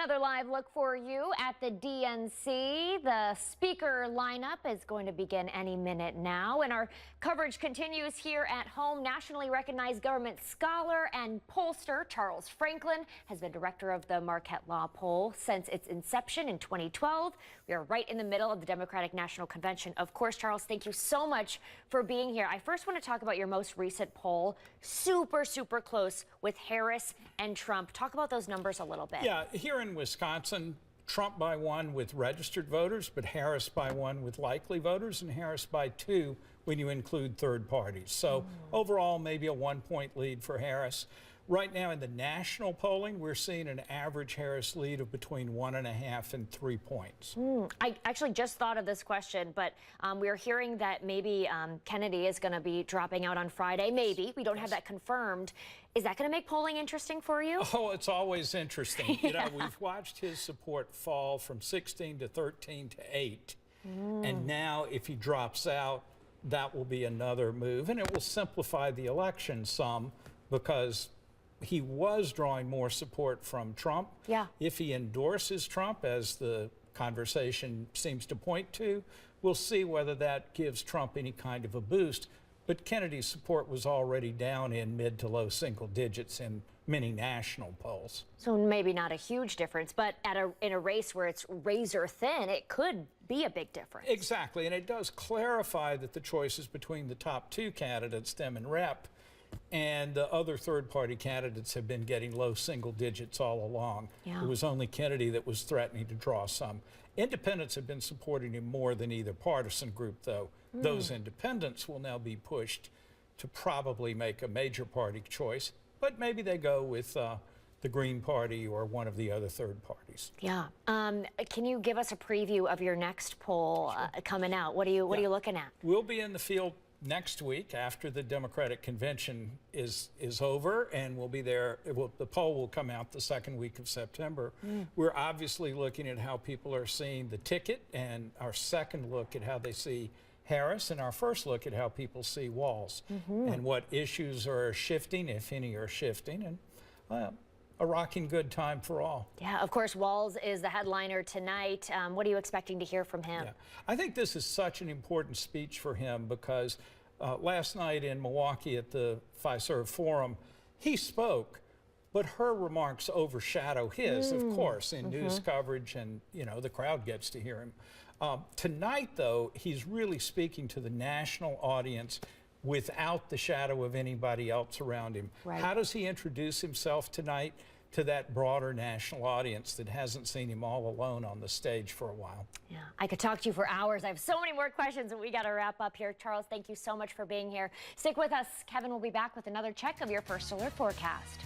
Another live look for you at the DNC. The speaker lineup is going to begin any minute now, and our coverage continues here at home. Nationally recognized government scholar and pollster Charles Franklin has been director of the Marquette Law Poll since its inception in 2012. We are right in the middle of the Democratic National Convention. Of course, Charles, thank you so much for being here. I first want to talk about your most recent poll. Super close with Harris and Trump. Talk about those numbers a little bit. Yeah, here in Wisconsin, Trump by 1 with registered voters, but Harris by 1 with likely voters, and Harris by 2 when you include third parties. So overall, maybe a 1-point lead for Harris. Right now in the national polling, we're seeing an average Harris lead of between 1.5 and 3 points. I actually just thought of this question, but we're hearing that maybe Kennedy is going to be dropping out on Friday. Maybe. We don't have that confirmed. Is that going to make polling interesting for you? Oh, it's always interesting. You know, we've watched his support fall from 16 to 13 to 8. And now if he drops out, that will be another move. And it will simplify the election some because he was drawing more support from Trump. Yeah. If he endorses Trump, as the conversation seems to point to, we'll see whether that gives Trump any kind of a boost. But Kennedy's support was already down in mid to low single digits in many national polls. So maybe not a huge difference, but in a race where it's razor thin, it could be a big difference. Exactly, and it does clarify that the choices between the top 2 candidates, Dem and Rep, and the other third-party candidates have been getting low single digits all along. Yeah. It was only Kennedy that was threatening to draw some. Independents have been supporting him more than either partisan group, though. Those independents will now be pushed to probably make a major party choice, but maybe they go with the Green Party or one of the other third parties. Yeah. Can you give us a preview of your next poll coming out? What are you looking at? We'll be in the field next week after the Democratic Convention is over, and we'll be there. The poll will come out the second week of September. We're obviously looking at how people are seeing the ticket, and our second look at how they see Harris, and our first look at how people see Walz, and what issues are shifting, if any are shifting, and a rocking good time for all. Yeah, of course, Walz is the headliner tonight. What are you expecting to hear from him? Yeah. I think this is such an important speech for him because last night in Milwaukee at the Fiserv Forum, he spoke, but her remarks overshadow his, of course, in news coverage, and, you know, the crowd gets to hear him. Tonight, though, he's really speaking to the national audience without the shadow of anybody else around him. Right. How does he introduce himself tonight to that broader national audience that hasn't seen him all alone on the stage for a while? Yeah, I could talk to you for hours. I have so many more questions, but we got to wrap up here. Charles, thank you so much for being here. Stick with us. Kevin will be back with another check of your first alert forecast.